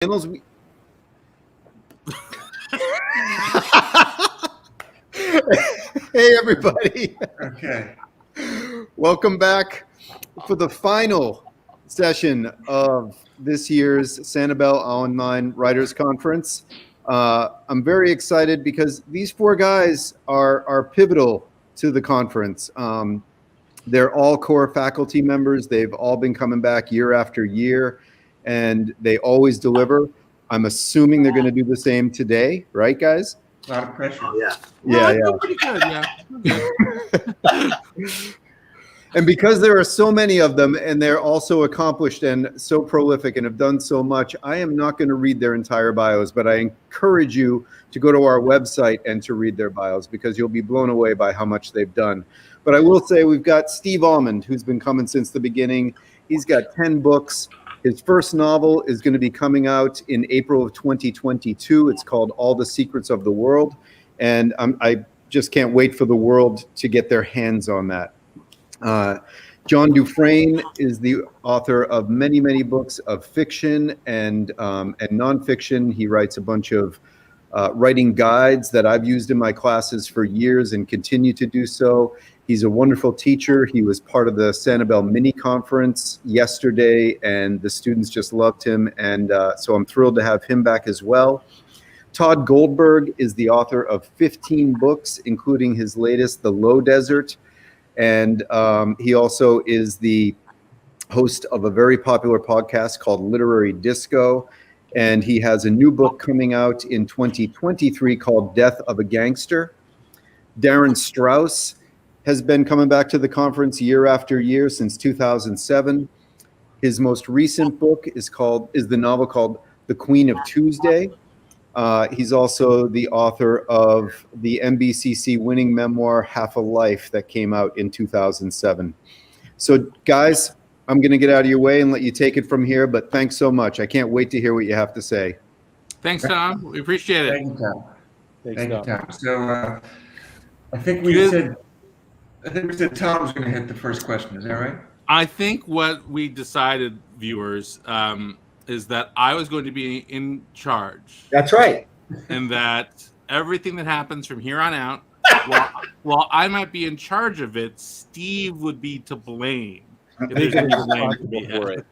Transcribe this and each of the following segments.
Channels. Hey, everybody. Okay. Welcome back for the final session of this year's Sanibel Online Writers Conference. I'm very excited because these four guys are pivotal to the conference. They're all core faculty members. They've all been coming back year after year, and they always deliver. I'm assuming they're going to do the same today, right, guys? A lot of pressure. Yeah. Yeah, yeah. Pretty good, yeah. And because there are so many of them and they're also accomplished and so prolific and have done so much, I am not going to read their entire bios, but I encourage you to go to our website and to read their bios because you'll be blown away by how much they've done. But I will say we've got Steve Almond, who's been coming since the beginning. He's got 10 books. His first novel is going to be coming out in April of 2022. It's called All the Secrets of the World. And I just can't wait for the world to get their hands on that. John Dufresne is the author of many, many books of fiction and nonfiction. He writes a bunch of writing guides that I've used in my classes for years and continue to do so. He's a wonderful teacher. He was part of the Sanibel mini conference yesterday, and the students just loved him. And so I'm thrilled to have him back as well. Tod Goldberg is the author of 15 books, including his latest, The Low Desert. And he also is the host of a very popular podcast called Literary Disco. And he has a new book coming out in 2023 called Death of a Gangster. Darin Strauss has been coming back to the conference year after year since 2007. His most recent book is the novel called The Queen of Tuesday. He's also the author of the NBCC winning memoir, Half a Life, that came out in 2007. So, guys, I'm going to get out of your way and let you take it from here, but thanks so much. I can't wait to hear what you have to say. Thanks, Tom. We appreciate it. Thank you, Tom. Thank you, Tom. So I think we said Tom's going to hit the first question. Is that right? I think what we decided, viewers, is that I was going to be in charge. That's right. And that everything that happens from here on out, while I might be in charge of it, Steve would be to blame. If there's any blame to be had.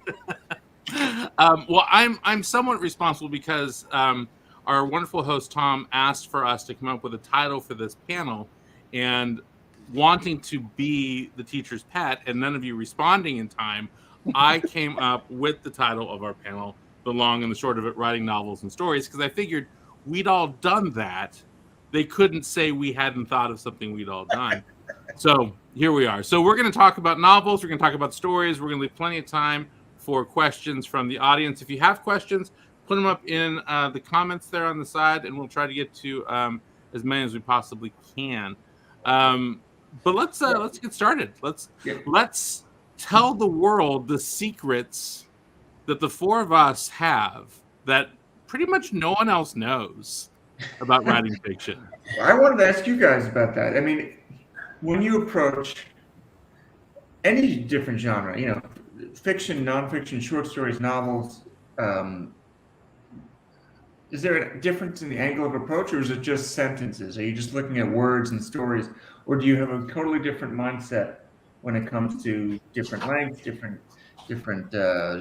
Well, I'm somewhat responsible because our wonderful host Tom asked for us to come up with a title for this panel, and wanting to be the teacher's pet, and none of you responding in time, I came up with the title of our panel, The Long and the Short of It, Writing Novels and Stories, because I figured we'd all done that. They couldn't say we hadn't thought of something we'd all done. So here we are. So we're going to talk about novels. We're going to talk about stories. We're going to leave plenty of time for questions from the audience. If you have questions, put them up in the comments there on the side, and we'll try to get to as many as we possibly can. But let's get started. Let's tell the world the secrets that the four of us have that pretty much no one else knows about writing fiction. I wanted to ask you guys about that. I mean, when you approach any different genre, fiction, nonfiction, short stories, novels, is there a difference in the angle of approach, or is it just sentences? Are you just looking at words and stories, or do you have a totally different mindset when it comes to different lengths, different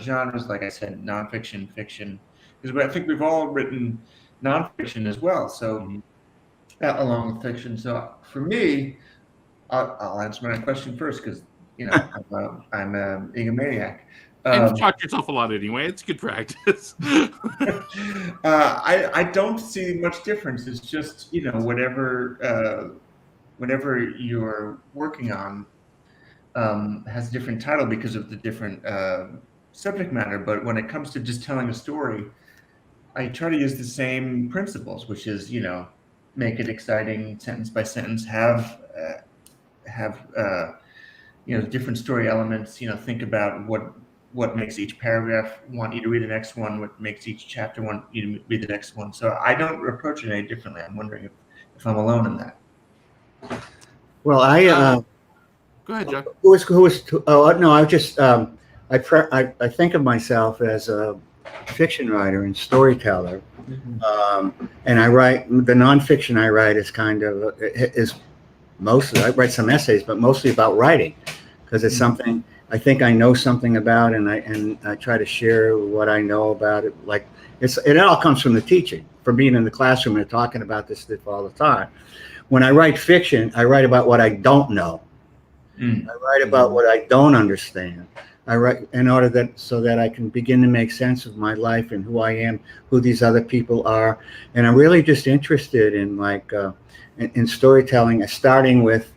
genres? Like I said, nonfiction, fiction, because I think we've all written nonfiction as well. So along with fiction. So for me, I'll answer my question first because I'm an egomaniac. And you talk yourself a lot anyway. It's good practice. I don't see much difference. It's just whatever you're working on has a different title because of the different subject matter. But when it comes to just telling a story, I try to use the same principles, which is make it exciting, sentence by sentence, have different story elements. Think about what makes each paragraph want you to read the next one, what makes each chapter want you to read the next one. So I don't approach it any differently. I'm wondering if I'm alone in that. Well, Go ahead, John. Who was? Oh no, I just I think of myself as fiction writer and storyteller. And I write, the nonfiction I write is mostly, I write some essays, but mostly about writing, because it's something I think I know something about, and I try to share what I know about it. Like it all comes from the teaching, from being in the classroom and talking about this stuff all the time. When I write fiction, I write about what I don't know. I write about what I don't understand. I write in order so that I can begin to make sense of my life and who I am, who these other people are. And I'm really just interested in in storytelling, starting with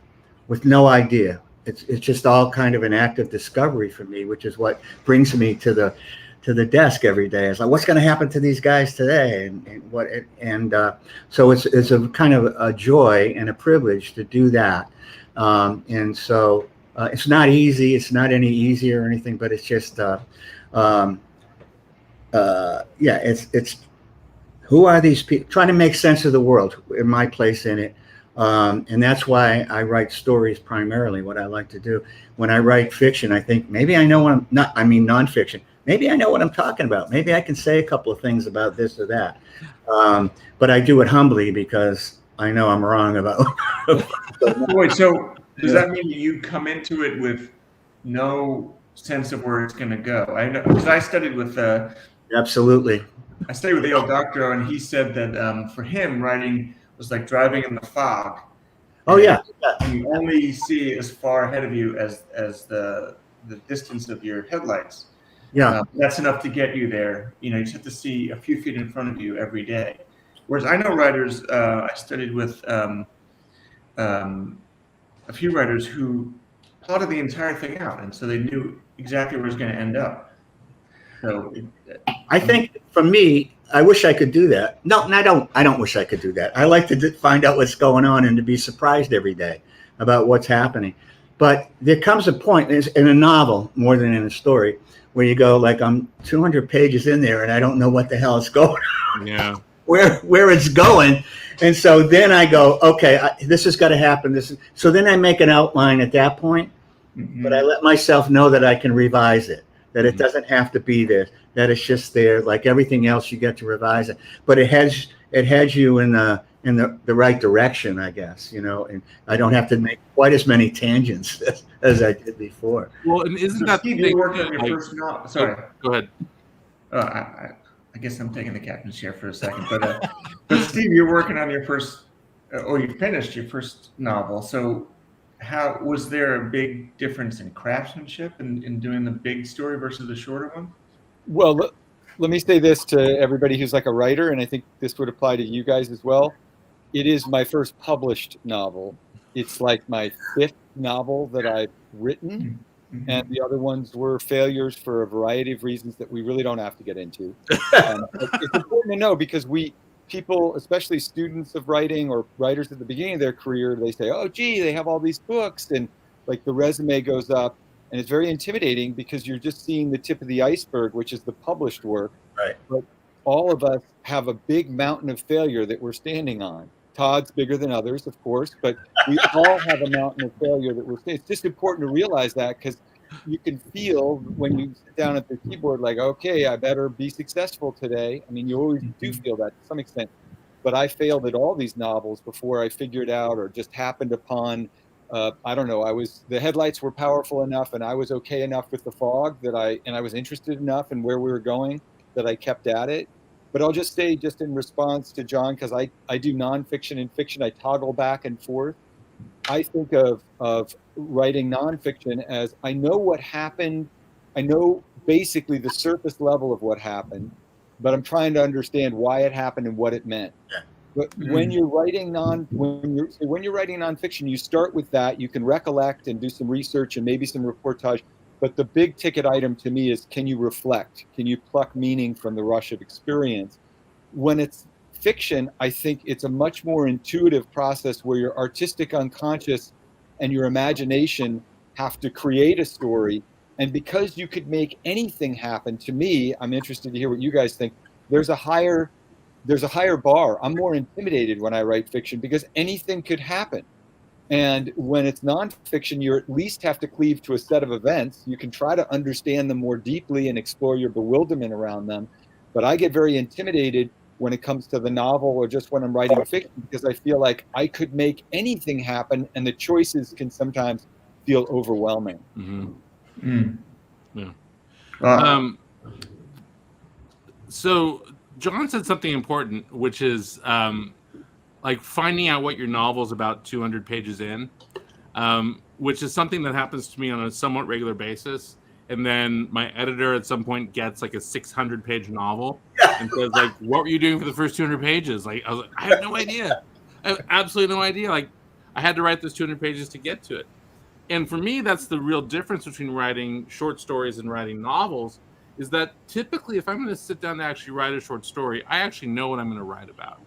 no idea. It's just all kind of an act of discovery for me, which is what brings me to the desk every day. It's like, what's going to happen to these guys today, so it's a kind of a joy and a privilege to do that. And so it's not easy. It's not any easier or anything, but it's just it's who are these people? Trying to make sense of the world and my place in it. And that's why I write stories primarily, what I like to do. When I write fiction, I think maybe I know nonfiction. Maybe I know what I'm talking about. Maybe I can say a couple of things about this or that. But I do it humbly because I know I'm wrong about. Wait, so does that mean you come into it with no sense of where it's going to go? I know, because I studied with Absolutely. I studied with Dale Doctorow, and he said that for him, writing was like driving in the fog. Oh yeah. And you only see as far ahead of you as the distance of your headlights. Yeah. That's enough to get you there. You just have to see a few feet in front of you every day. Whereas I know writers, I studied with a few writers who plotted the entire thing out, and so they knew exactly where it was going to end up. So I think for me, I wish I could do that. No, I don't wish I could do that. I like to find out what's going on and to be surprised every day about what's happening. But there comes a point in a novel, more than in a story, where you go, like, I'm 200 pages in there and I don't know what the hell is going on. Yeah. Where it's going. And so then I go, okay, this has got to happen. So then I make an outline at that point, but I let myself know that I can revise it, that it doesn't have to be there, that it's just there. Like everything else, you get to revise it, but it has you in the right direction, I guess, and I don't have to make quite as many tangents as I did before. Well, and isn't that Steve, you're working on your first novel? Sorry. Go ahead. I guess I'm taking the captain's chair for a second, but Steve, you're working on your first, or you finished your first novel. So, how was there a big difference in craftsmanship in doing the big story versus the shorter one? Well, let me say this to everybody who's like a writer, and I think this would apply to you guys as well. It is my first published novel. It's like my fifth novel that I've written. And the other ones were failures for a variety of reasons that we really don't have to get into. It's important to know because people, especially students of writing or writers at the beginning of their career, they say, oh, gee, they have all these books. And like the resume goes up. And it's very intimidating because you're just seeing the tip of the iceberg, which is the published work. Right. But all of us have a big mountain of failure that we're standing on. Todd's bigger than others, of course, but we all have a mountain of failure that we're facing. It's just important to realize that because you can feel when you sit down at the keyboard like, okay, I better be successful today. I mean, you always do feel that to some extent. But I failed at all these novels before I figured out or just happened upon, I don't know, the headlights were powerful enough and I was okay enough with the fog and I was interested enough in where we were going that I kept at it. But I'll just say, just in response to John, because I do nonfiction and fiction, I toggle back and forth. I think of writing nonfiction as I know what happened. I know basically the surface level of what happened, but I'm trying to understand why it happened and what it meant. Yeah. But when you're writing nonfiction, you start with that. You can recollect and do some research and maybe some reportage. But the big ticket item to me is, can you reflect? Can you pluck meaning from the rush of experience? When it's fiction, I think it's a much more intuitive process where your artistic unconscious and your imagination have to create a story. And because you could make anything happen, to me, I'm interested to hear what you guys think. There's a higher bar. I'm more intimidated when I write fiction because anything could happen. And when it's nonfiction, you at least have to cleave to a set of events. You can try to understand them more deeply and explore your bewilderment around them. But I get very intimidated when it comes to the novel or just when I'm writing fiction, because I feel like I could make anything happen, and the choices can sometimes feel overwhelming. Yeah. Well, So John said something important, which is like finding out what your novel is about 200 pages in, which is something that happens to me on a somewhat regular basis. And then my editor at some point gets like a 600-page novel and says, like, what were you doing for the first 200 pages? Like, I was like, I have no idea. I have absolutely no idea. Like, I had to write those 200 pages to get to it. And for me, that's the real difference between writing short stories and writing novels, is that typically if I'm going to sit down to actually write a short story, I actually know what I'm going to write about.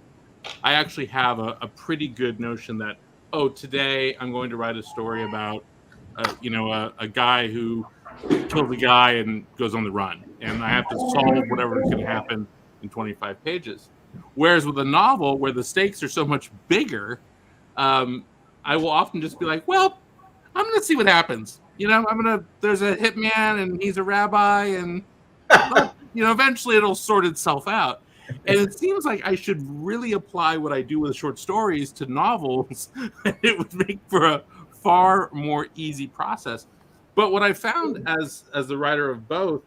I actually have a pretty good notion that, oh, today I'm going to write a story about, a guy who kills a guy and goes on the run. And I have to solve whatever is going to happen in 25 pages. Whereas with a novel where the stakes are so much bigger, I will often just be like, well, I'm going to see what happens. There's a hitman and he's a rabbi and, eventually it'll sort itself out. And it seems like I should really apply what I do with short stories to novels. It would make for a far more easy process. But what I found as the writer of both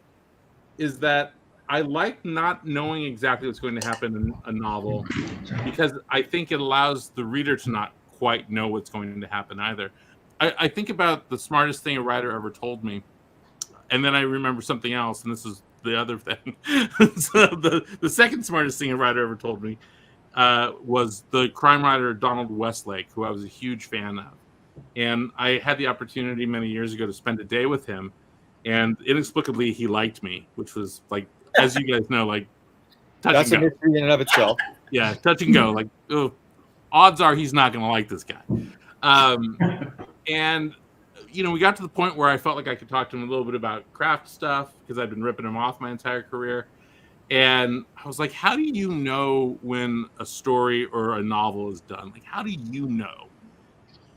is that I like not knowing exactly what's going to happen in a novel, because I think it allows the reader to not quite know what's going to happen either. I think about the smartest thing a writer ever told me, and then I remember something else, and this is the other thing. So the second smartest thing a writer ever told me was the crime writer Donald Westlake, who I was a huge fan of. And I had the opportunity many years ago to spend a day with him, and inexplicably he liked me, which was, like, as you guys know, like, touch That's and a go. mystery in and of itself. Yeah, touch and go. Like, odds are he's not going to like this guy. And, we got to the point where I felt like I could talk to him a little bit about craft stuff, because I'd been ripping him off my entire career. And I was like, how do you know when a story or a novel is done? Like, how do you know?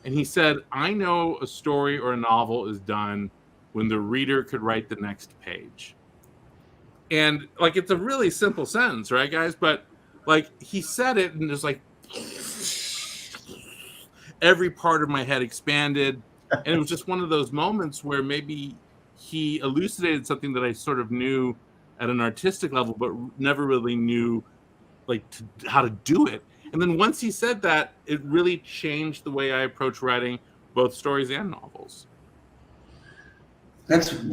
And he said, I know a story or a novel is done when the reader could write the next page. And, like, it's a really simple sentence, right, guys? But, like, he said it, and just, like, every part of my head expanded. And it was just one of those moments where maybe he elucidated something that I sort of knew at an artistic level, but never really knew, like, how to do it. And then once he said that, it really changed the way I approach writing both stories and novels.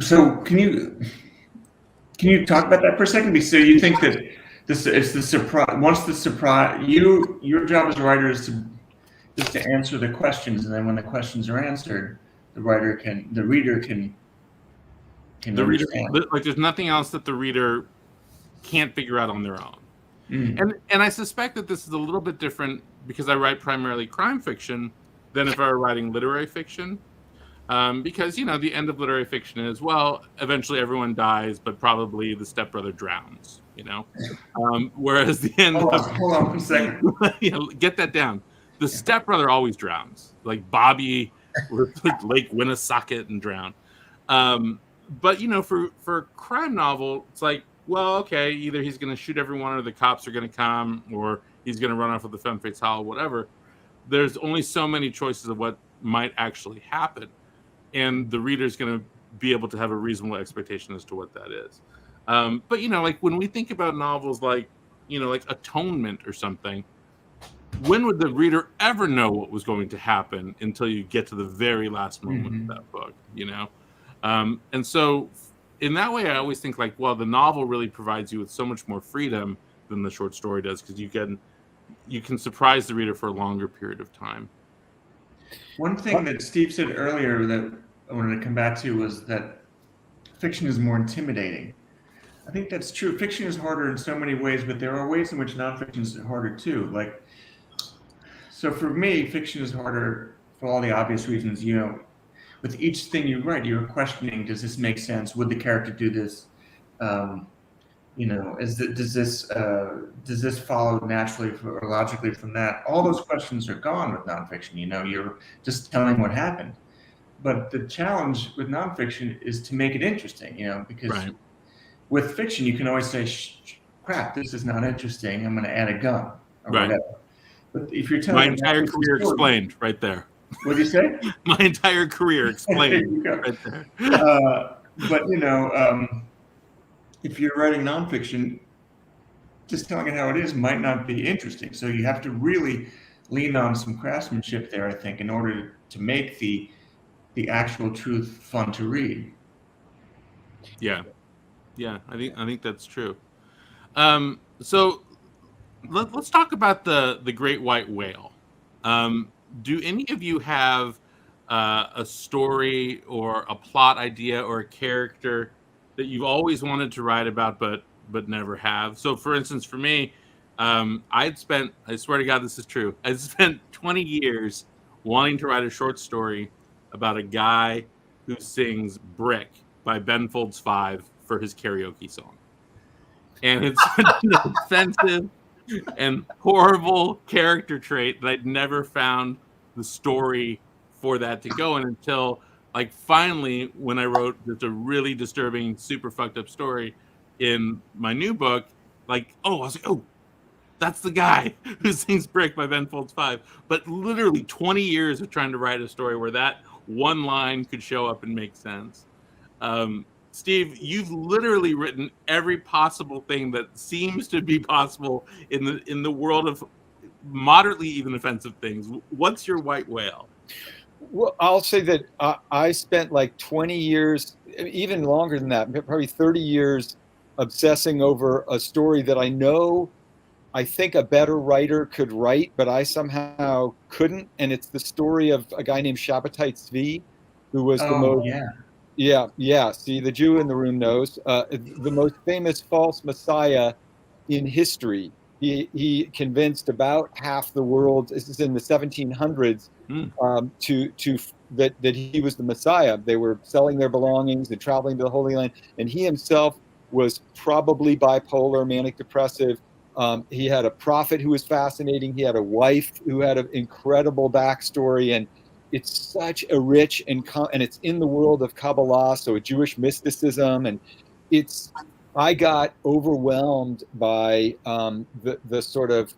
So can you talk about that for a second? So you think that this is the surprise. Once the surprise, your job as a writer is to answer the questions, and then when the questions are answered, the reader can understand. Like, there's nothing else that the reader can't figure out on their own. And I suspect that this is a little bit different because I write primarily crime fiction than if I were writing literary fiction. Because, the end of literary fiction is, well, eventually everyone dies, but probably the stepbrother drowns, whereas the end Hold on 1 second. Get that down. The stepbrother always drowns, like Bobby would Lake Winnisocket and drown. But, for a crime novel, it's like, well, okay, either he's going to shoot everyone or the cops are going to come, or he's going to run off with the femme fatale, whatever. There's only so many choices of what might actually happen. And the reader's going to be able to have a reasonable expectation as to what that is. But, like when we think about novels like, like Atonement or something, when would the reader ever know what was going to happen until you get to the very last moment of that book, And so in that way, I always think, like, well, the novel really provides you with so much more freedom than the short story does, because you can surprise the reader for a longer period of time. One thing that Steve said earlier that I wanted to come back to was that fiction is more intimidating. I think that's true. Fiction is harder in so many ways, but there are ways in which nonfiction is harder too. Like, so for me, fiction is harder for all the obvious reasons. With each thing you write, you're questioning: does this make sense? Would the character do this? Does this follow naturally or logically from that? All those questions are gone with nonfiction. You're just telling what happened. But the challenge with nonfiction is to make it interesting. Because with fiction, you can always say, crap, this is not interesting. I'm going to add a gun or Right. whatever. But if you're My telling entire career explained right there. What do you say? My entire career explained There you go. right there. But if you're writing nonfiction, just telling it how it is might not be interesting. So you have to really lean on some craftsmanship there, I think, in order to make the actual truth fun to read. Yeah, I think that's true. So let's talk about the great white whale. Do any of you have a story or a plot idea or a character that you've always wanted to write about but never have? So, for instance, for me, I swear to God, this is true. I spent 20 years wanting to write a short story about a guy who sings "Brick" by Ben Folds 5 for his karaoke song, and it's such an offensive and horrible character trait that I'd never found the story for that to go in until, like, finally, when I wrote just a really disturbing, super fucked up story in my new book, I was like, oh, that's the guy who sings "Brick" by Ben Folds 5. But literally 20 years of trying to write a story where that one line could show up and make sense. Steve, you've literally written every possible thing that seems to be possible in the world of moderately even offensive things. What's your white whale? Well, I'll say that I spent like 20 years, even longer than that, probably 30 years, obsessing over a story that I think a better writer could write, but I somehow couldn't. And it's the story of a guy named Shabbatai Tzvi, who was the most... Yeah. See, the Jew in the room knows. The most famous false messiah in history. He convinced about half the world, this is in the 1700s, that he was the Messiah. They were selling their belongings and traveling to the Holy Land. And he himself was probably bipolar, manic depressive. He had a prophet who was fascinating. He had a wife who had an incredible backstory. And it's such a rich and it's in the world of Kabbalah, so a Jewish mysticism. And I got overwhelmed by the sort of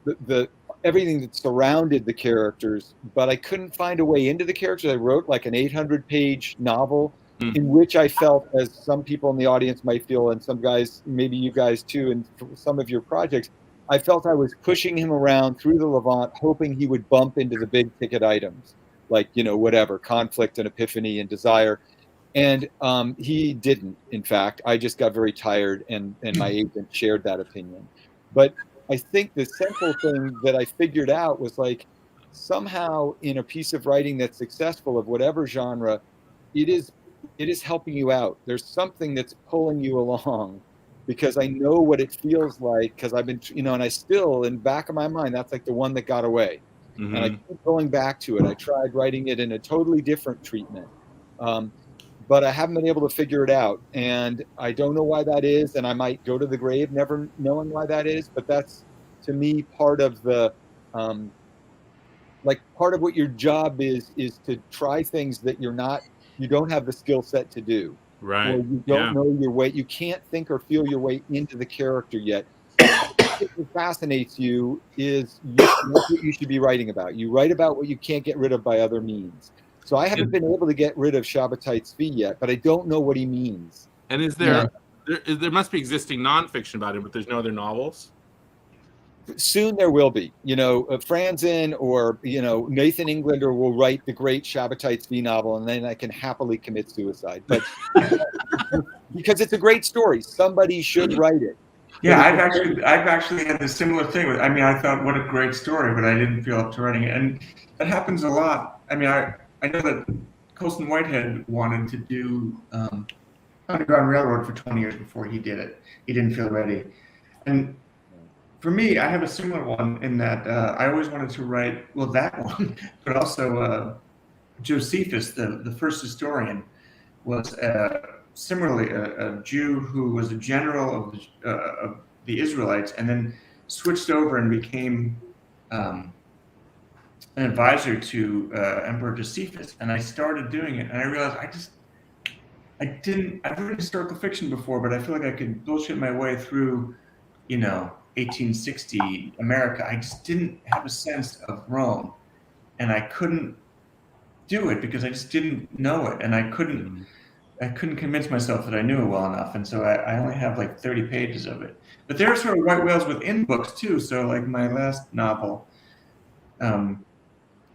the everything that surrounded the characters, but I couldn't find a way into the characters. I wrote like an 800-page novel in which I felt, as some people in the audience might feel, and some guys, maybe you guys too, and some of your projects, I felt I was pushing him around through the Levant, hoping he would bump into the big ticket items, like, whatever, conflict and epiphany and desire. And he didn't. In fact, I just got very tired, and my agent shared that opinion. But I think the central thing that I figured out was, like, somehow in a piece of writing that's successful of whatever genre, it is helping you out. There's something that's pulling you along, because I know what it feels like, because I've been, and I still, in the back of my mind, that's like the one that got away. And I keep going back to it. I tried writing it in a totally different treatment. But I haven't been able to figure it out. And I don't know why that is. And I might go to the grave never knowing why that is. But that's, to me, part of the, part of what your job is to try things that you don't have the skill set to do. Right. Or you don't know your way. You can't think or feel your way into the character yet. What fascinates you is that's what you should be writing about. You write about what you can't get rid of by other means. So I haven't been able to get rid of Shabbatai Tzvi yet, but I don't know what he means. And is there must be existing nonfiction about him, but there's no other novels? Soon there will be. Franzen or Nathan Englander will write the great Shabbatai Tzvi novel, and then I can happily commit suicide. But because it's a great story, somebody should write it. Yeah, I've actually had this similar thing. I thought, what a great story, but I didn't feel up to writing it, and that happens a lot. I know that Colson Whitehead wanted to do Underground Railroad for 20 years before he did it. He didn't feel ready. And for me, I have a similar one in that I always wanted to write, that one, but also Josephus, the first historian, was similarly a Jew who was a general of the Israelites, and then switched over and became an advisor to Emperor Josephus. And I started doing it, and I realized I've read historical fiction before, but I feel like I could bullshit my way through 1860 America. I just didn't have a sense of Rome, and I couldn't do it because I just didn't know it, and I couldn't convince myself that I knew it well enough, and so I only have like 30 pages of it. But there are sort of white whales within books too. So like my last novel,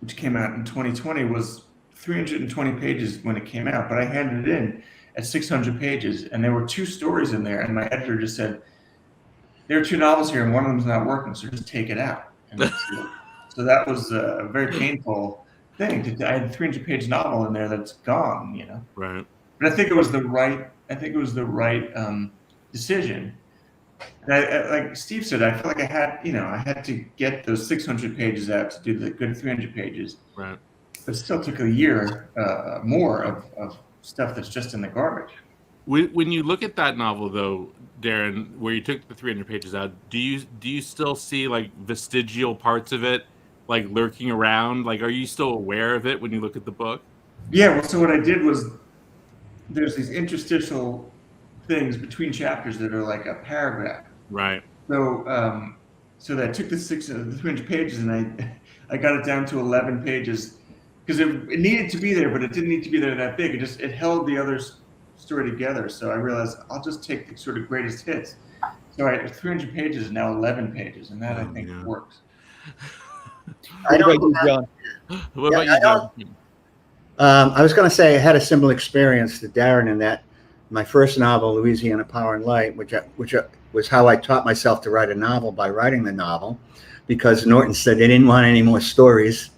which came out in 2020, was 320 pages when it came out, but I handed it in at 600 pages, and there were 2 stories in there, and my editor just said, there are 2 novels here, and one of them's not working, so just take it out. And so that was a very painful thing. I had a 300-page novel in there that's gone, Right. But I think it was the right decision. And like Steve said, I feel like I had to get those 600 pages out to do the good 300 pages. Right. But it still took a year more of stuff that's just in the garbage. When you look at that novel, though, Darin, where you took the 300 pages out, do you still see like vestigial parts of it, like lurking around? Like, are you still aware of it when you look at the book? Yeah. Well, so what I did was there's these interstitial things between chapters that are like a paragraph. Right. So so that I took the 300 pages and I got it down to 11 pages because it needed to be there, but it didn't need to be there that big. It held the other story together. So I realized I'll just take the sort of greatest hits. So 300 pages is now 11 pages, and that I think works. What about you, John? What about you, John? I was going to say I had a similar experience to Darin in that my first novel, Louisiana Power and Light, which was how I taught myself to write a novel by writing the novel, because Norton said they didn't want any more stories.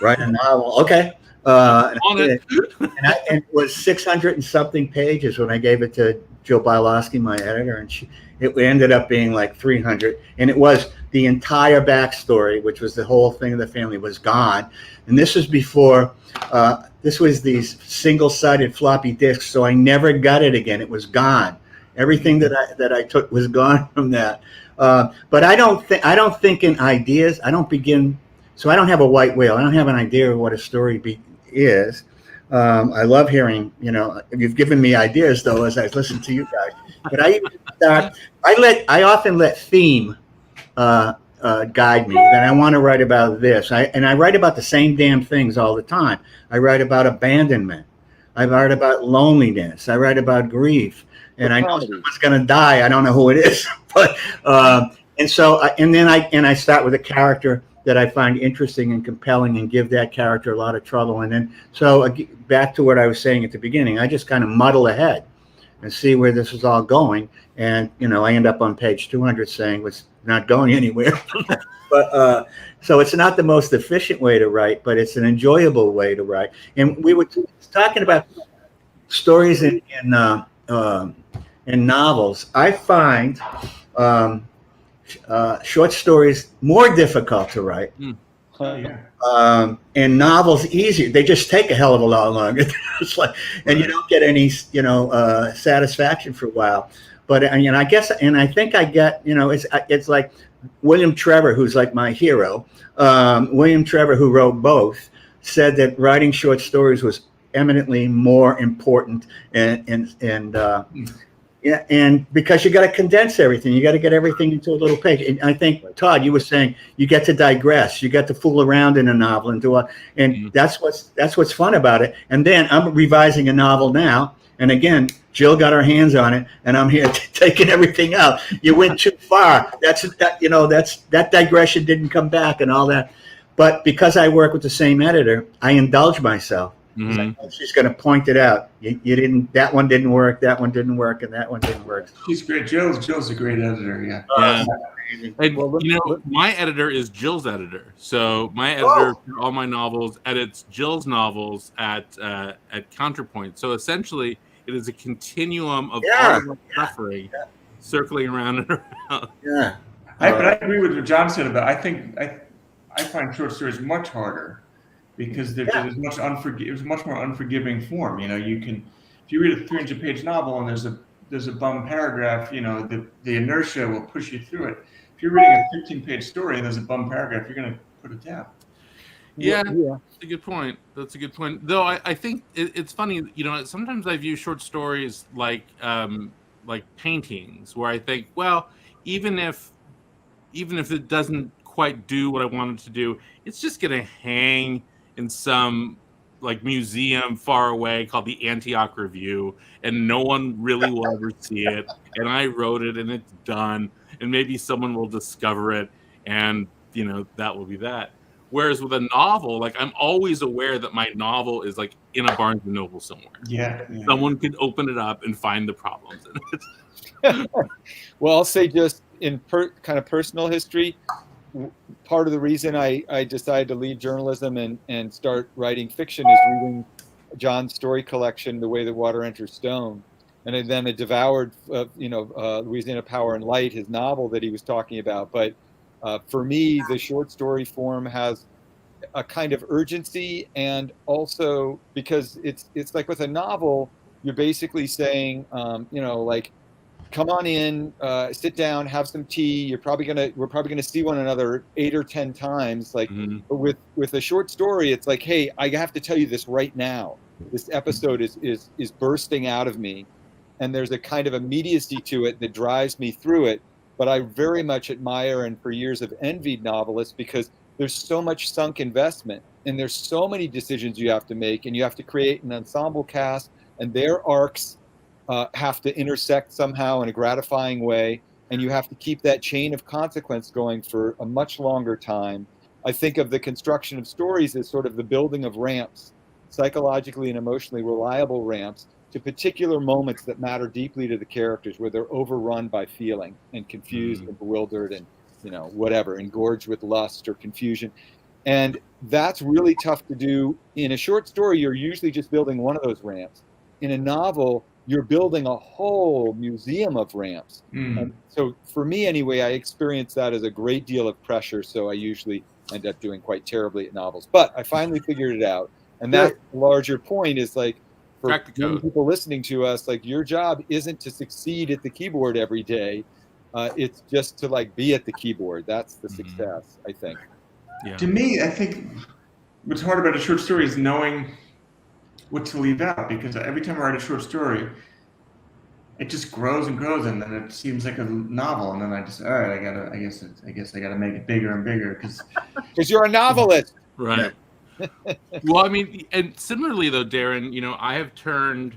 Write a novel, okay. And it was 600 and something pages when I gave it to Jill Bialowski, my editor, and it ended up being like 300. And it was the entire backstory, which was the whole thing of the family, was gone. And this was before. This was these single-sided floppy disks, so I never got it again. It was gone. Everything that I took was gone from that. But I don't think in ideas. I don't begin. So I don't have a white whale. I don't have an idea of what a story is. I love hearing. You've given me ideas though as I listen to you guys. But I often let theme guide me. That I want to write about this. I write about the same damn things all the time. I write about abandonment. I write about loneliness. I write about grief. And I know someone's going to die. I don't know who it is, but then I start with a character that I find interesting and compelling, and give that character a lot of trouble. And then back to what I was saying at the beginning, I just kind of muddle ahead and see where this is all going. And I end up on page 200 saying it's not going anywhere. But so it's not the most efficient way to write, but it's an enjoyable way to write. And we were talking about stories in novels. I find short stories more difficult to write. And novels easier. They just take a hell of a lot longer. It's like, and you don't get any satisfaction for a while. But I guess, and I think I get, it's like William Trevor, who's like my hero. William Trevor, who wrote both, said that writing short stories was eminently more important, and because you got to condense everything, you got to get everything into a little page. And I think, Todd, you were saying you get to digress, you get to fool around in a novel and that's what's fun about it. And then I'm revising a novel now, and again, Jill got her hands on it, and I'm here taking everything out. You went too far. That digression didn't come back and all that. But because I work with the same editor, I indulge myself. Mm-hmm. She's going to point it out. You didn't. That one didn't work. That one didn't work, and that one didn't work. She's great. Jill's a great editor. Yeah. And my editor is Jill's editor. So my editor for all my novels edits Jill's novels at Counterpoint. So essentially, it is a continuum of all of my suffering circling around and around. Yeah. But I agree with what John said about. I find short stories much harder, because there's much more unforgiving form. If you read a 300-page novel and there's a bum paragraph, the inertia will push you through it. If you're reading a 15-page story and there's a bum paragraph, you're going to put it down. Yeah, that's a good point. Though I think it's funny, sometimes I view short stories like paintings, where I think, well, even if it doesn't quite do what I wanted to do, it's just gonna hang in some like museum far away called the Antioch Review, and no one really will ever see it. And I wrote it, and it's done, and maybe someone will discover it, and that will be that. Whereas with a novel, like I'm always aware that my novel is like in a Barnes and Noble somewhere. Yeah. Someone could open it up and find the problems in it. Well, I'll say just in kind of personal history, part of the reason I decided to leave journalism and start writing fiction is reading John's story collection, The Way the Water Enters Stone. And then I devoured, Louisiana Power and Light, his novel that he was talking about. But for me, the short story form has a kind of urgency, and also because it's like with a novel, you're basically saying, like, come on in, sit down, have some tea. We're probably gonna see one another 8 or 10 times. Like, but with a short story, it's like, hey, I have to tell you this right now. This episode is bursting out of me, and there's a kind of immediacy to it that drives me through it. But I very much admire and for years have envied novelists because there's so much sunk investment, and there's so many decisions you have to make, and you have to create an ensemble cast, and their arcs have to intersect somehow in a gratifying way, and you have to keep that chain of consequence going for a much longer time. I think of the construction of stories as sort of the building of ramps, psychologically and emotionally reliable ramps to particular moments that matter deeply to the characters, where they're overrun by feeling and confused and bewildered and whatever, engorged with lust or confusion. And that's really tough to do. In a short story, you're usually just building one of those ramps. In a novel, you're building a whole museum of ramps. And so for me anyway, I experience that as a great deal of pressure. So I usually end up doing quite terribly at novels, but I finally figured it out. And that larger point is like, for many people listening to us, like, your job isn't to succeed at the keyboard every day. It's just to like be at the keyboard. That's the success, I think. Yeah. To me, I think what's hard about a short story is knowing what to leave out, because every time I write a short story, it just grows and grows, and then it seems like a novel, and then I just, all right, I guess I gotta make it bigger and bigger because you're a novelist, right? Well, I mean, and similarly though, Darin, I have turned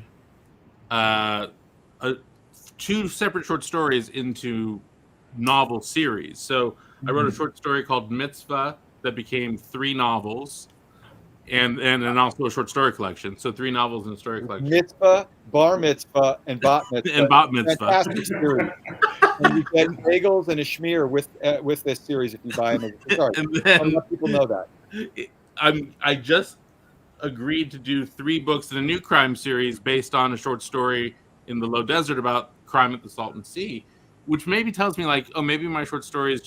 2 separate short stories into novel series. So I wrote a short story called Mitzvah that became 3 novels. And also a short story collection. So 3 novels and a story collection. Mitzvah, bar mitzvah, and bat mitzvah. And bat mitzvah. Fantastic series. And you get bagels and a schmear with this series if you buy them. Sorry, and then, I don't know if people know that. I just agreed to do 3 books in a new crime series based on a short story in the low desert about crime at the Salton Sea, which maybe tells me like, oh, maybe my short stories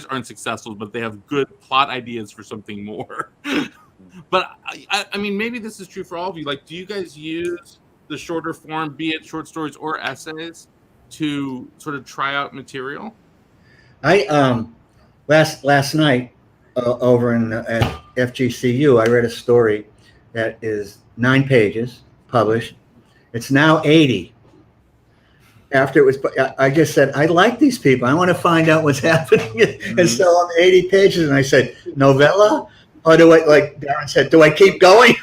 aren't successful, but they have good plot ideas for something more. But I mean, maybe this is true for all of you. Like, do you guys use the shorter form, be it short stories or essays, to sort of try out material? I last night over at FGCU, I read a story that is 9 pages published. It's now 80. After it was, I just said, I like these people. I want to find out what's happening. And so I'm 80 pages, and I said, novella? Or do I, like Darin said, do I keep going?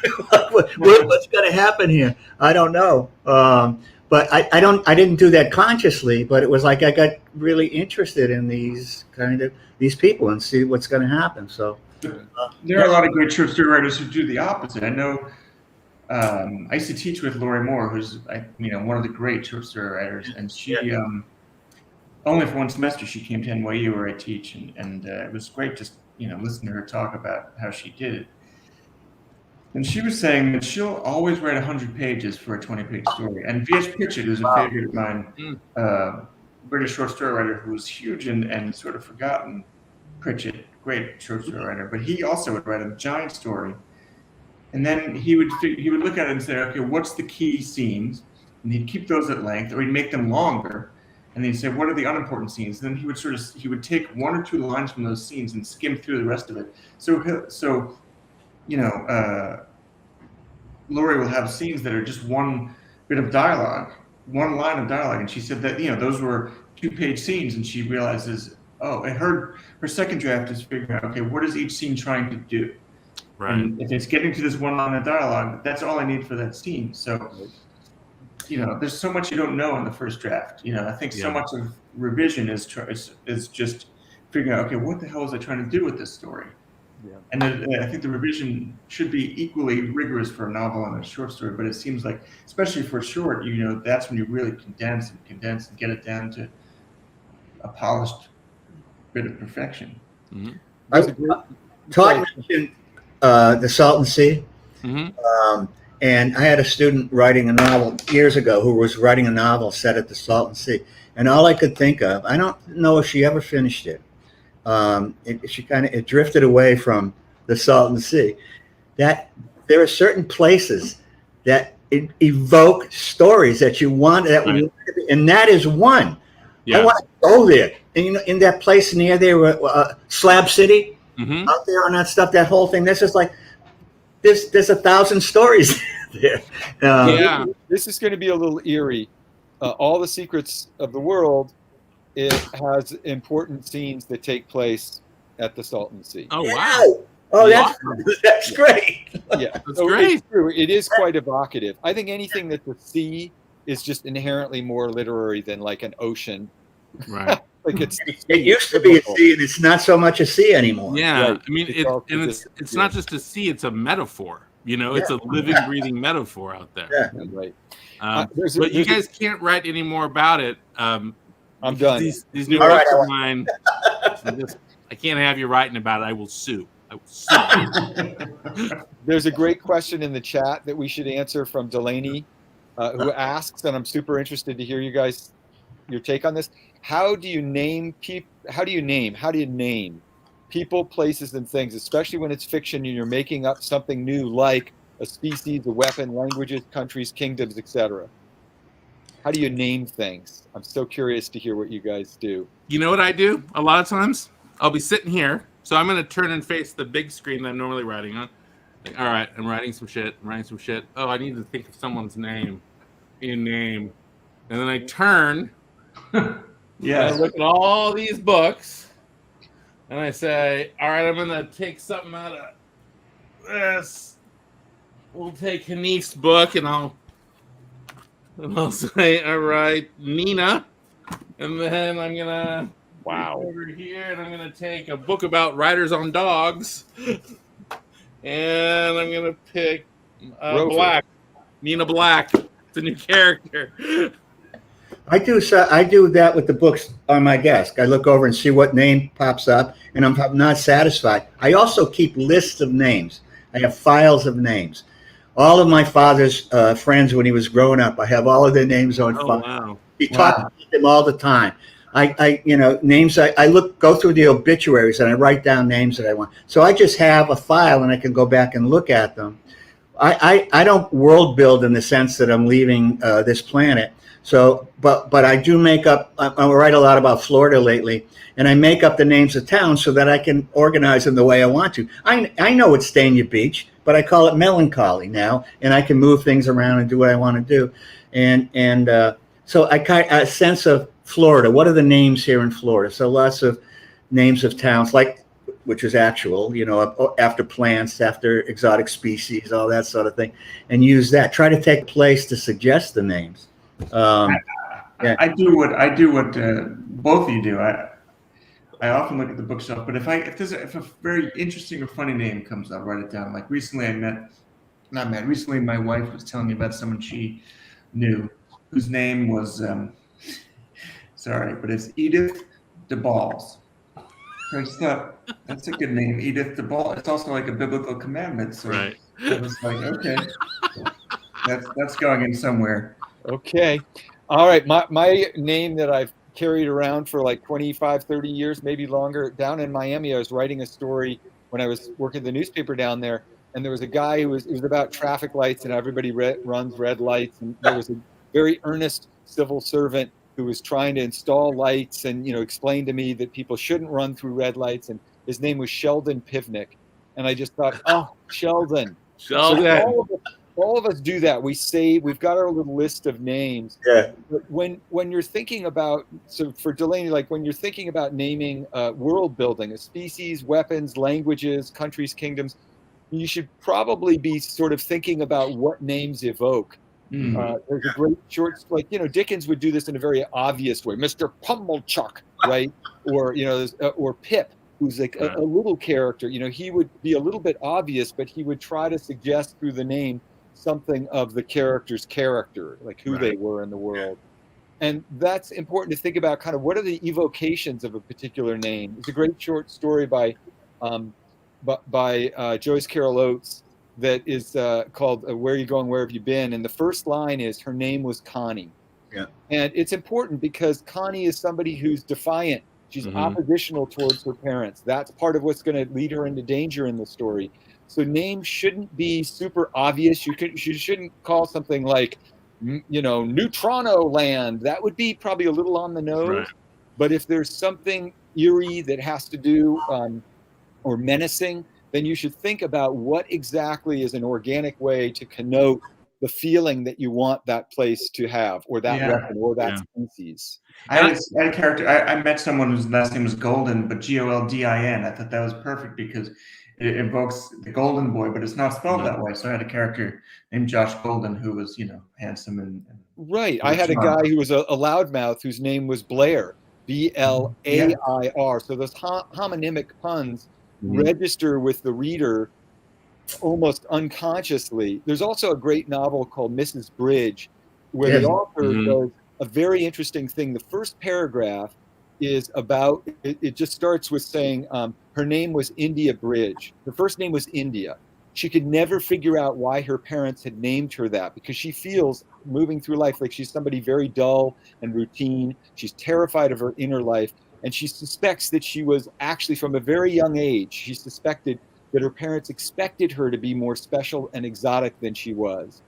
What's going to happen here? I don't know. But I didn't do that consciously, but it was like I got really interested in these people and see what's going to happen. So there are a lot of great short story writers who do the opposite. I know. I used to teach with Laurie Moore, who's one of the great short story writers, and she only for 1 semester she came to NYU where I teach, and it was great just listen to her talk about how she did it. And she was saying that she'll always write 100 pages for a 20-page story. And V.S. Pritchett, who's a favorite of mine, British short story writer who was huge and sort of forgotten. Pritchett, great short story writer, but he also would write a giant story. And then he would look at it and say, okay, what's the key scenes? And he'd keep those at length, or he'd make them longer. And then he'd say, what are the unimportant scenes? And then he would take 1 or 2 lines from those scenes and skim through the rest of it. So Laurie will have scenes that are just one bit of dialogue, 1 line of dialogue. And she said that, those were 2-page scenes, and she realizes, oh, and her second draft is figuring out, okay, what is each scene trying to do? Right. And if it's getting to this one line of dialogue, that's all I need for that scene. So, there's so much you don't know in the first draft. I think so much of revision is just figuring out, okay, what the hell was I trying to do with this story? Yeah. And then, I think the revision should be equally rigorous for a novel and a short story, but it seems like, especially for a short, that's when you really condense and get it down to a polished bit of perfection. Mm-hmm. Todd mentioned the Salton Sea. Mm-hmm. And I had a student writing a novel years ago who was writing a novel set at the Salton Sea. And all I could think of, I don't know if she ever finished it. It drifted away from the Salton Sea. That there are certain places that evoke stories that you want, and that is one. Yeah. I want to go there. And in that place near there, Slab City, Mm-hmm. out there on that stuff, that whole thing. There's just like there's 1,000 stories there. Yeah. This is going to be a little eerie. All the Secrets of the World, it has important scenes that take place at the Salton Sea. Oh wow. Oh, that's great. Yeah, That's great. It's true. It is quite evocative. I think anything that's a sea is just inherently more literary than like an ocean. Right. Like it used to be a sea, and it's not so much a sea anymore. Yeah. Right. I mean, it's not just a sea; it's a metaphor. It's a living, breathing metaphor out there. Yeah. Right. But you guys can't write any more about it. I'm done. These new All books right, of mine. I can't have you writing about it. I will sue. There's a great question in the chat that we should answer from Delaney, who asks, and I'm super interested to hear your take on this. How do you name people, places, and things, especially when it's fiction and you're making up something new like a species, a weapon, languages, countries, kingdoms, etc.? How do you name things? I'm so curious to hear what you guys do. You know what I do? A lot of times, I'll be sitting here. So I'm going to turn and face the big screen that I'm normally writing on. Like, all right, I'm writing some shit. Oh, I need to think of someone's name. And then I turn. Yeah. I look at all these books. And I say, all right, I'm going to take something out of this. We'll take Hanif's book, and I'll say, all right, Nina. And then I'm going to over here, and I'm going to take a book about riders on dogs. And I'm going to pick Black. Nina Black. It's a new character. I do that with the books on my desk. I look over and see what name pops up, and I'm not satisfied. I also keep lists of names. I have files of names. All of my father's friends when he was growing up, I have all of their names on file. Wow. He talked about them all the time. Names. I go through the obituaries and I write down names that I want. So I just have a file and I can go back and look at them. I don't world build in the sense that I'm leaving this planet. So, but I do make up. I write a lot about Florida lately, and I make up the names of towns so that I can organize them the way I want to. I know it's Dania Beach, but I call it Melancholy now, and I can move things around and do what I want to do. So I kind of a sense of Florida. What are the names here in Florida? So lots of names of towns, which is actual, after plants, after exotic species, all that sort of thing, and use that. Try to take place to suggest the names. I do what both of you do. I often look at the bookshelf, but if a very interesting or funny name comes up, write it down. Like recently, recently my wife was telling me about someone she knew whose name was. Sorry, but it's Edith DeBalls. I just thought that's a good name, Edith DeBalls. It's also like a biblical commandment, so right. I was like, okay, that's going in somewhere. Okay, all right. My name that I've carried around for like 25, 30 years, maybe longer. Down in Miami, I was writing a story when I was working at the newspaper down there, and there was a guy it was about traffic lights, and everybody runs red lights, and there was a very earnest civil servant who was trying to install lights and explain to me that people shouldn't run through red lights, and his name was Sheldon Pivnick, and I just thought, oh, Sheldon. Sheldon. So all of us do that. We've got our little list of names. Yeah. But when you're thinking about, so for Delaney, like when you're thinking about naming world building, a species, weapons, languages, countries, kingdoms, you should probably be sort of thinking about what names evoke. There's a great short, like, Dickens would do this in a very obvious way. Mr. Pumblechook, right? Or, or Pip, who's like a little character. He would be a little bit obvious, but he would try to suggest through the name something of the character's character, like who they were in the world. And that's important to think about, kind of what are the evocations of a particular name. It's a great short story by Joyce Carol Oates that is called Where Are You Going, Where Have You Been? And the first line is, her name was Connie. Yeah. And it's important because Connie is somebody who's defiant. She's oppositional towards her parents. That's part of what's going to lead her into danger in the story. So names shouldn't be super obvious. You shouldn't call something like, Neutrano Land. That would be probably a little on the nose. Right. But if there's something eerie that has to do or menacing, then you should think about what exactly is an organic way to connote the feeling that you want that place to have, or that weapon, or that species. I had a character. I met someone whose last name was Golden, but Goldin. I thought that was perfect because it invokes the Golden Boy, but it's not spelled that way. So I had a character named Josh Golden who was, handsome and right. I had a guy who was a loudmouth whose name was Blair, Blair. So those homonymic puns register with the reader almost unconsciously. There's also a great novel called Mrs. Bridge, where the author does a very interesting thing. The first paragraph is about, it just starts with saying her name was India Bridge. Her first name was India. She could never figure out why her parents had named her that, because she feels moving through life like she's somebody very dull and routine. She's terrified of her inner life. And she suspects that she was actually, from a very young age, she suspected that her parents expected her to be more special and exotic than she was.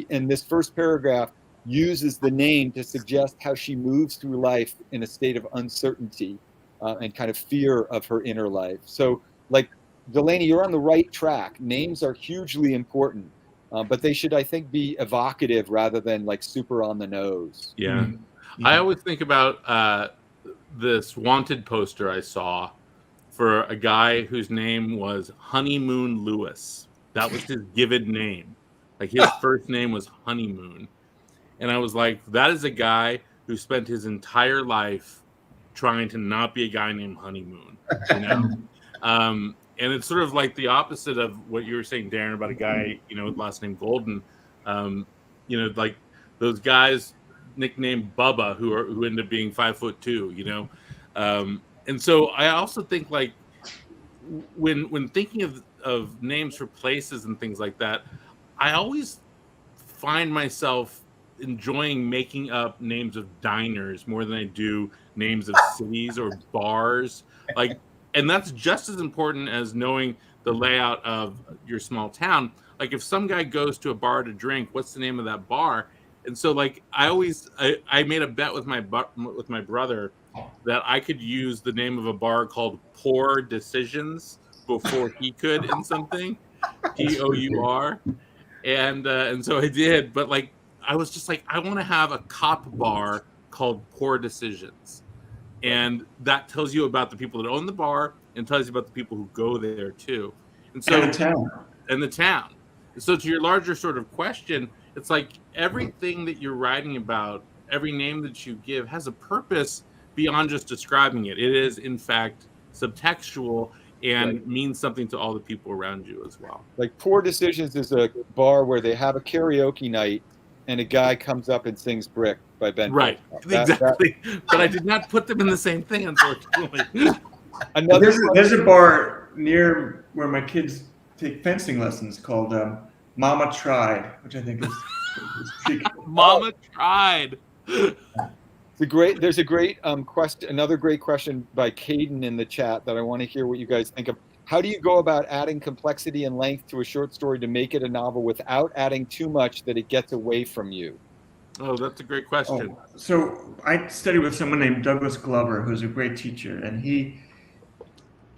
And this first paragraph uses the name to suggest how she moves through life in a state of uncertainty and kind of fear of her inner life. So, like, Delaney, you're on the right track. Names are hugely important, but they should, I think, be evocative rather than like super on the nose. Yeah. I always think about this wanted poster I saw for a guy whose name was Honeymoon Lewis. That was his given name. Like, his first name was Honeymoon. And I was like, that is a guy who spent his entire life trying to not be a guy named Honeymoon. And it's sort of like the opposite of what you were saying, Darin, about a guy, with last name Golden. Like those guys nicknamed Bubba who ended up being 5'2", and so I also think, like, when thinking of names for places and things like that, I always find myself enjoying making up names of diners more than I do names of cities or bars. Like, and that's just as important as knowing the layout of your small town. Like, if some guy goes to a bar to drink, what's the name of that bar? And so, like, I made a bet with my brother that I could use the name of a bar called Poor Decisions before he could in something, Pour, and so I did. But, like, I was just like, I want to have a cop bar called Poor Decisions, and that tells you about the people that own the bar and tells you about the people who go there too. And so, and the town. So, to your larger sort of question, it's like everything that you're writing about, every name that you give has a purpose beyond just describing it. It is, in fact, subtextual and means something to all the people around you as well. Like, Poor Decisions is a bar where they have a karaoke night and a guy comes up and sings Brick by Ben. Right, exactly. But I did not put them in the same thing, unfortunately. There's a bar near where my kids take fencing lessons called Mama Tried, which I think is pretty cool. Mama Tried. There's a great question. Another great question by Caden in the chat that I want to hear what you guys think of. How do you go about adding complexity and length to a short story to make it a novel without adding too much that it gets away from you? Oh, that's a great question. So I studied with someone named Douglas Glover, who's a great teacher, and he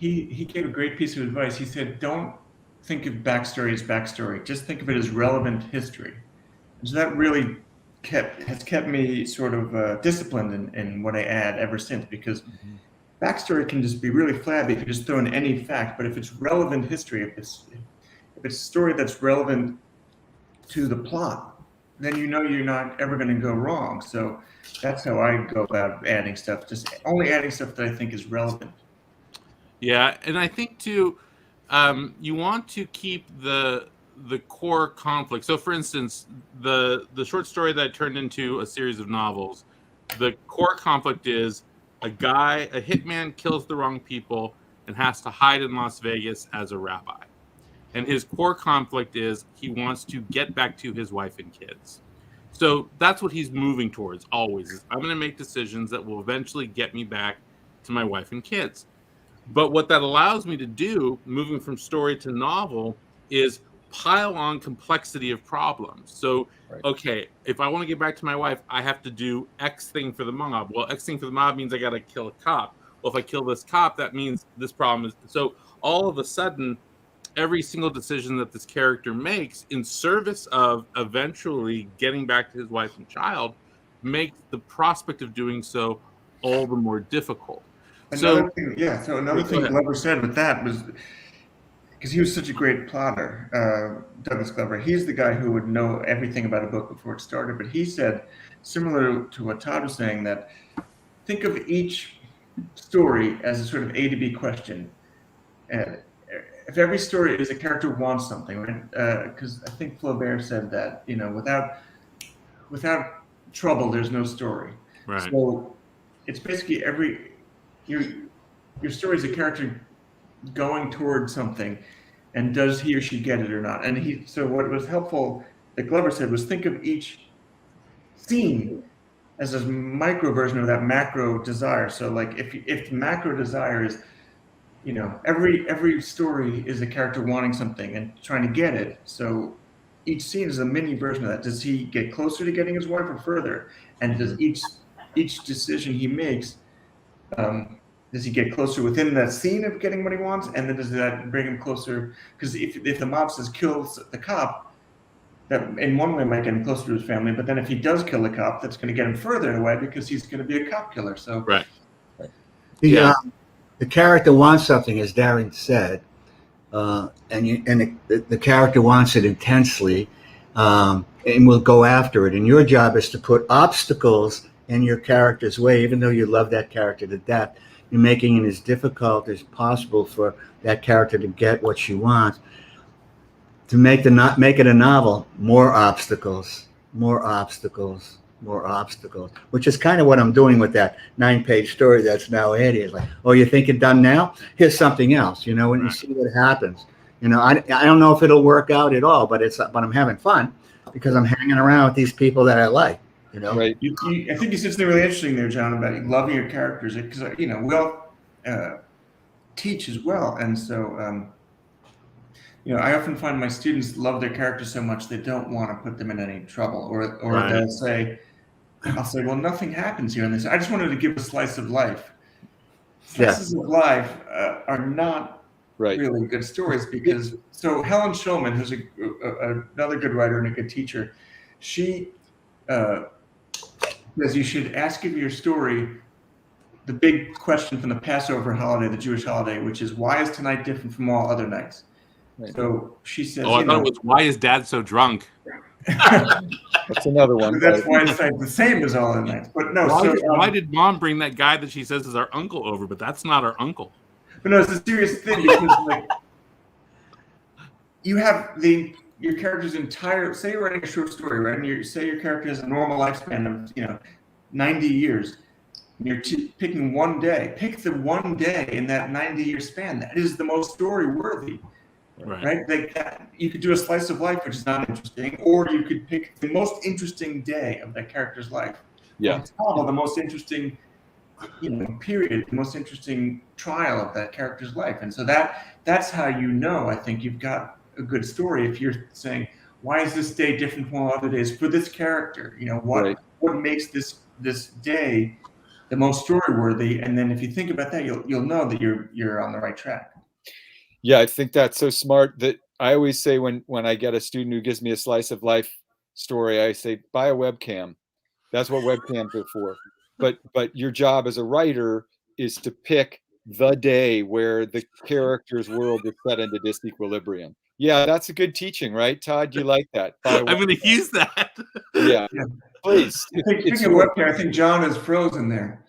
gave a great piece of advice. He said, don't think of backstory as backstory. Just think of it as relevant history. And so that really has kept me sort of disciplined in what I add ever since, because backstory can just be really flabby if you just throw in any fact. But if it's relevant history, if it's a story that's relevant to the plot, then you know you're not ever going to go wrong. So that's how I go about adding stuff. Just only adding stuff that I think is relevant. Yeah, and I think too, you want to keep the core conflict. So, for instance, the short story that I turned into a series of novels, the core conflict is a hitman kills the wrong people and has to hide in Las Vegas as a rabbi. And his core conflict is he wants to get back to his wife and kids. So that's what he's moving towards always, is I'm going to make decisions that will eventually get me back to my wife and kids. But what that allows me to do, moving from story to novel, is pile on complexity of problems. So, okay, if I want to get back to my wife, I have to do X thing for the mob. Well, X thing for the mob means I got to kill a cop. Well, if I kill this cop, that means this problem is... So all of a sudden, every single decision that this character makes in service of eventually getting back to his wife and child makes the prospect of doing so all the more difficult. Another thing Glover said with that was, because he was such a great plotter, Douglas Glover, he's the guy who would know everything about a book before it started, but he said, similar to what Todd was saying, that think of each story as a sort of A to B question. If every story is a character wants something, right? Because I think Flaubert said that, without trouble, there's no story. Right. So it's basically your story is a character going towards something, and does he or she get it or not? And so what was helpful that Glover said was think of each scene as a micro version of that macro desire. So like if the macro desire is, every story is a character wanting something and trying to get it. So each scene is a mini version of that. Does he get closer to getting his wife or further? And does each decision he makes, does he get closer within that scene of getting what he wants? And then does that bring him closer? Because if the mob says kills the cop, that in one way might get him closer to his family. But then if he does kill the cop, that's going to get him further away because he's going to be a cop killer. So right. The character wants something, as Darin said, and the character wants it intensely, and will go after it. And your job is to put obstacles in your character's way, even though you love that character to death. You're making it as difficult as possible for that character to get what she wants. To make it a novel, more obstacles, which is kind of what I'm doing with that 9-page story that's now added. It's like, oh, you think it's done now? Here's something else, when you see what happens. I don't know if it'll work out at all, but I'm having fun because I'm hanging around with these people that I like. Right. I think you said something really interesting there, John, about loving your characters, because we all teach as well, and so I often find my students love their characters so much they don't want to put them in any trouble, or Right. I'll say, well, nothing happens here, and they say, I just wanted to give a slice of life. Slices of life are not really good stories, because so Helen Schulman, who's another good writer and a good teacher, she says you should ask of your story the big question from the Passover holiday, the Jewish holiday, which is, why is tonight different from all other nights? Right. So she says, I thought it was, why is dad so drunk? That's another one. That's why it's like the same as all other nights. But no, why did mom bring that guy that she says is our uncle over? But that's not our uncle. But no, it's a serious thing, because you have your character's entire, say you're writing a short story, right? And say your character has a normal lifespan of 90 years. And you're picking one day. Pick the one day in that 90-year span. That is the most story-worthy, right? Like you could do a slice of life, which is not interesting, or you could pick the most interesting day of that character's life. Yeah. Or the most interesting, period, the most interesting trial of that character's life. And so that's how I think you've got a good story. If you're saying, why is this day different from all other days for this character? What makes this day the most story worthy? And then if you think about that, you'll know that you're on the right track. Yeah, I think that's so smart that I always say when I get a student who gives me a slice of life story, I say, buy a webcam. That's what webcams are for. But your job as a writer is to pick the day where the character's world is set into disequilibrium. Yeah, that's a good teaching, right, Todd? You like that? I'm going to use that. Yeah, please. Speaking of webcam, I think John is frozen there.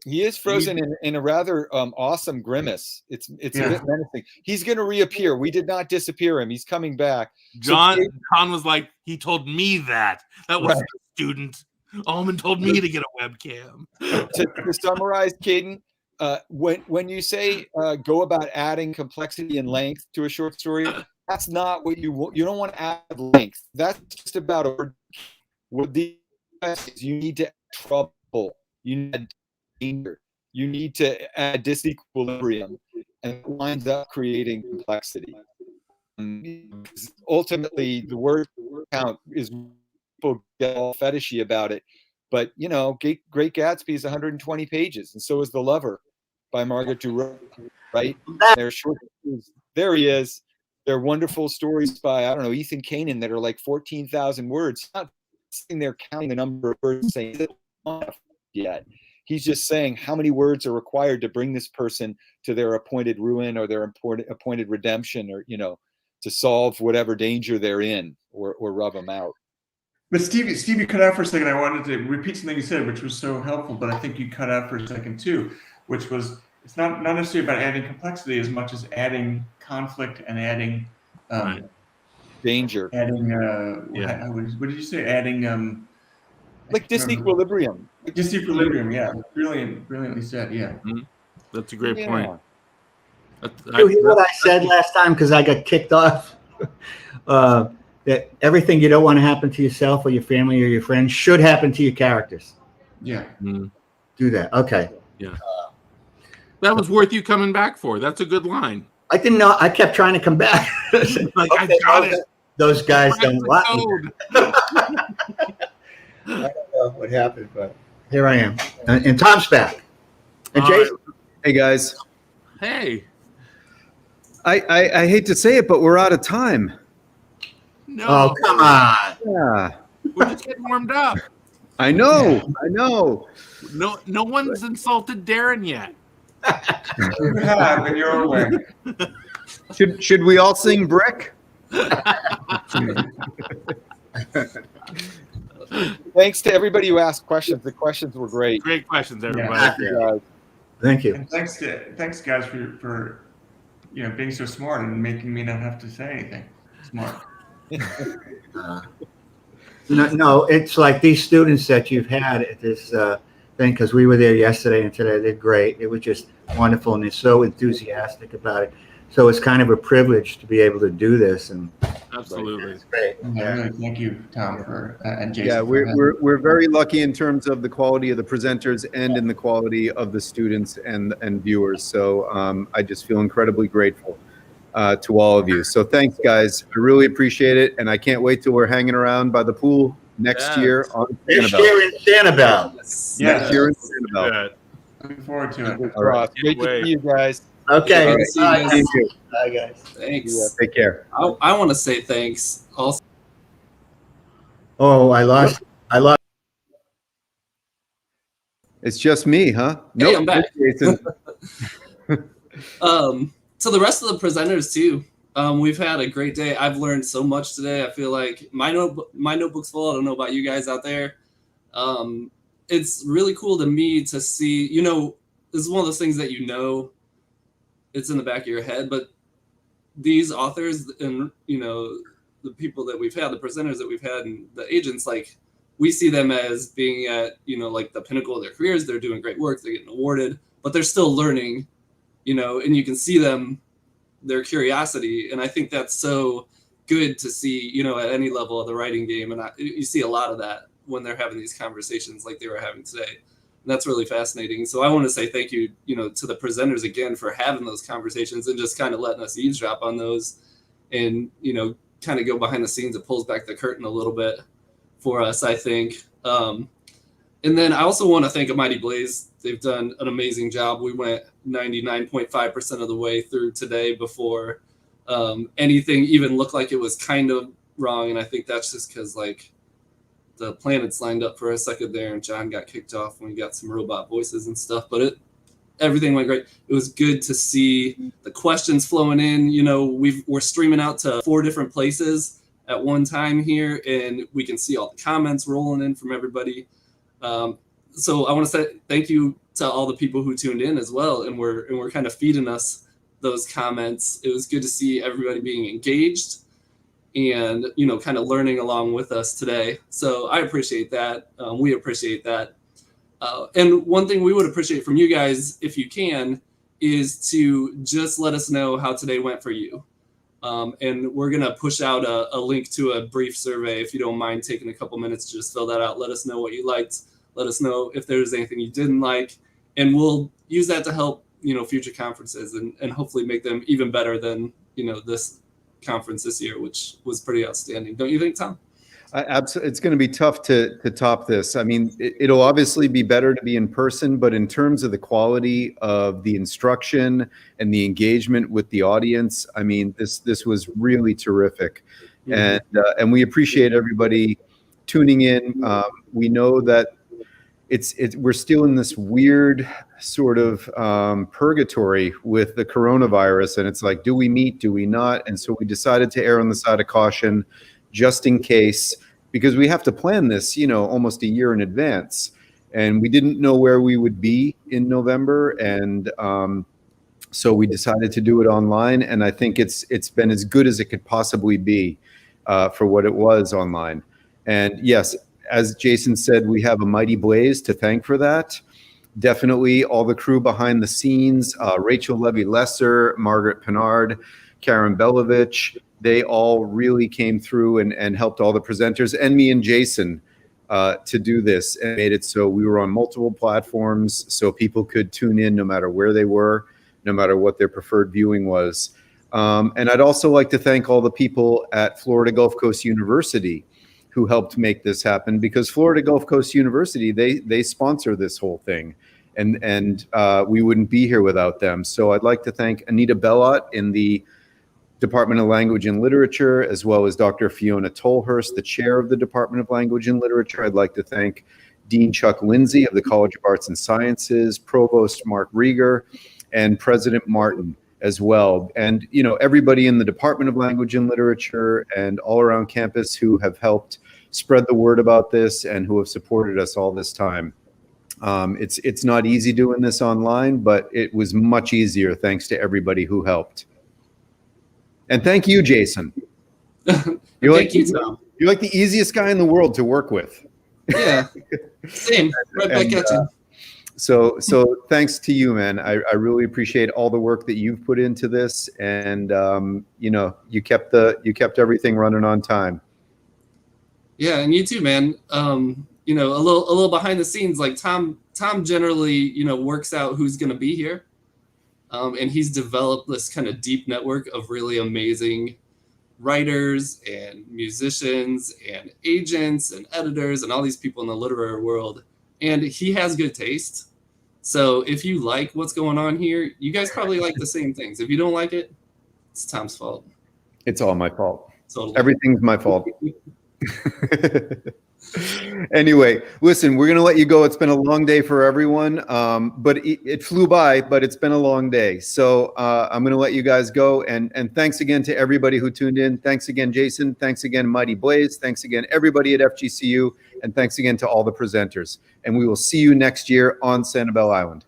He is frozen in a rather awesome grimace. It's a bit menacing. He's going to reappear. We did not disappear him. He's coming back. John was like, he told me that. That was a student. Almond told me to get a webcam. To summarize, Caden, when you say go about adding complexity and length to a short story, that's not what you want. You don't want to add length. That's just about a word. What these is you need to add trouble. You need to add danger. You need to add disequilibrium, and it winds up creating complexity. Ultimately, the word count is people get all fetishy about it, but Great Gatsby is 120 pages, and so is The Lover by Margaret Duras, right? They're short. There he is. They're wonderful stories by Ethan Kanan that are like 14,000 words. He's not sitting there counting the number of words and saying yet. He's just saying how many words are required to bring this person to their appointed ruin or their appointed redemption, or to solve whatever danger they're in, or rub them out. But Steve, you cut out for a second. I wanted to repeat something you said, which was so helpful, but I think you cut out for a second too, which was it's not necessarily about adding complexity as much as adding conflict and adding danger. Adding what did you say? Adding like disequilibrium. Disequilibrium, yeah. Brilliantly said, yeah. Mm-hmm. That's a great point. You hear what I said last time because I got kicked off? That everything you don't want to happen to yourself or your family or your friends should happen to your characters. Yeah. Mm-hmm. Do that. Okay. Yeah. That was worth you coming back for. That's a good line. I didn't know. I kept trying to come back. Like, I got it. Those guys don't want me. I don't know what happened, but here I am. And Tom's back. And Jason. Hey, guys. Hey. I hate to say it, but we're out of time. No. Oh, come on. Yeah. We're just getting warmed up. I know. No one's insulted Darin yet. You have in your own way. Should we all sing Brick? Thanks to everybody who asked questions. The questions were great. Great questions, everybody. Yeah. Thank you. And thanks guys for being so smart and making me not have to say anything. Smart. No, it's like these students that you've had at this thing, because we were there yesterday and today. They're great. It was just wonderful, and they're so enthusiastic about it. So it's kind of a privilege to be able to do this, and absolutely, it's great. Yeah, really, thank you, Tom, and Jason. Yeah, we're very lucky in terms of the quality of the presenters and in the quality of the students and viewers. So I just feel incredibly grateful to all of you. So thanks, guys. I really appreciate it, and I can't wait till we're hanging around by the pool next year on This year in Sanibel. Next year in Sanibel. Yeah. Looking forward to it. All right. Great to see you guys. Okay. Bye, guys. Thanks. Take care. I want to say thanks also. Oh, I lost. It's just me, huh? Hey, I'm back. Jason. So the rest of the presenters too. We've had a great day. I've learned so much today. I feel like my notebook's full. I don't know about you guys out there. It's really cool to me to see, this is one of those things that it's in the back of your head, but these authors and, the people that we've had, the presenters that we've had and the agents, like we see them as being at, like the pinnacle of their careers. They're doing great work. They're getting awarded, but they're still learning, and you can see their curiosity. And I think that's so good to see, at any level of the writing game. And you see a lot of that when they're having these conversations like they were having today. And that's really fascinating. So I want to say thank you, to the presenters again for having those conversations and just kind of letting us eavesdrop on those and, kind of go behind the scenes. It pulls back the curtain a little bit for us, I think. And then I also want to thank A Mighty Blaze. They've done an amazing job. We went 99.5% of the way through today before anything even looked like it was kind of wrong. And I think that's just because like the planets lined up for a second there, and John got kicked off when we got some robot voices and stuff. But everything went great. It was good to see the questions flowing in. You know, we're streaming out to 4 different places at one time here, and we can see all the comments rolling in from everybody. So I want to say thank you to all the people who tuned in as well, and we're kind of feeding us those comments. It was good to see everybody being engaged and, you know, kind of learning along with us today. So I appreciate that. We appreciate that. And one thing we would appreciate from you guys, if you can, is to just let us know how today went for you. And we're going to push out a link to a brief survey. If you don't mind taking a couple minutes to just fill that out, let us know what you liked. Let us know if there's anything you didn't like. And we'll use that to help, you know, future conferences and hopefully make them even better than, you know, this conference this year, which was pretty outstanding. Don't you think, Tom? Absolutely. It's going to be tough to top this. I mean, it'll obviously be better to be in person, but in terms of the quality of the instruction and the engagement with the audience, I mean, this was really terrific. Mm-hmm. And we appreciate everybody tuning in. We know that we're still in this weird sort of purgatory with the coronavirus, and it's like, do we meet, do we not? And so we decided to err on the side of caution, just in case, because we have to plan this, you know, almost a year in advance. And we didn't know where we would be in November. And so we decided to do it online. And I think it's been as good as it could possibly be for what it was online. And yes, as Jason said, we have a mighty blaze to thank for that. Definitely all the crew behind the scenes, Rachel Levy-Lesser, Margaret Pinard, Karen Belovich, they all really came through and helped all the presenters and me and Jason to do this, and made it so we were on multiple platforms so people could tune in no matter where they were, no matter what their preferred viewing was. And I'd also like to thank all the people at Florida Gulf Coast University who helped make this happen, because Florida Gulf Coast University, they sponsor this whole thing, and we wouldn't be here without them. So I'd like to thank Anita Bellot in the Department of Language and Literature, as well as Dr. Fiona Tolhurst, the chair of the Department of Language and Literature. I'd like to thank Dean Chuck Lindsay of the College of Arts and Sciences, Provost Mark Rieger, and President Martin as well. And, you know, everybody in the Department of Language and Literature and all around campus who have helped spread the word about this and who have supported us all this time. It's not easy doing this online, but it was much easier thanks to everybody who helped. And thank you, Jason. You're Thank you, Tom. You're like the easiest guy in the world to work with. Yeah, same. Right back at you. So thanks to you, man. I really appreciate all the work that you've put into this, and you know, you kept everything running on time. Yeah, and you too, man. You know, a little behind the scenes, like Tom generally, you know, works out who's going to be here. And he's developed this kind of deep network of really amazing writers and musicians and agents and editors and all these people in the literary world. And he has good taste. So if you like what's going on here, you guys probably like the same things. If you don't like it, it's Tom's fault. It's all my fault. Totally. Everything's my fault. Anyway, listen, we're going to let you go. It's been a long day for everyone, but it flew by, but it's been a long day. So I'm going to let you guys go. And thanks again to everybody who tuned in. Thanks again, Jason. Thanks again, Mighty Blaze. Thanks again, everybody at FGCU. And thanks again to all the presenters. And we will see you next year on Sanibel Island.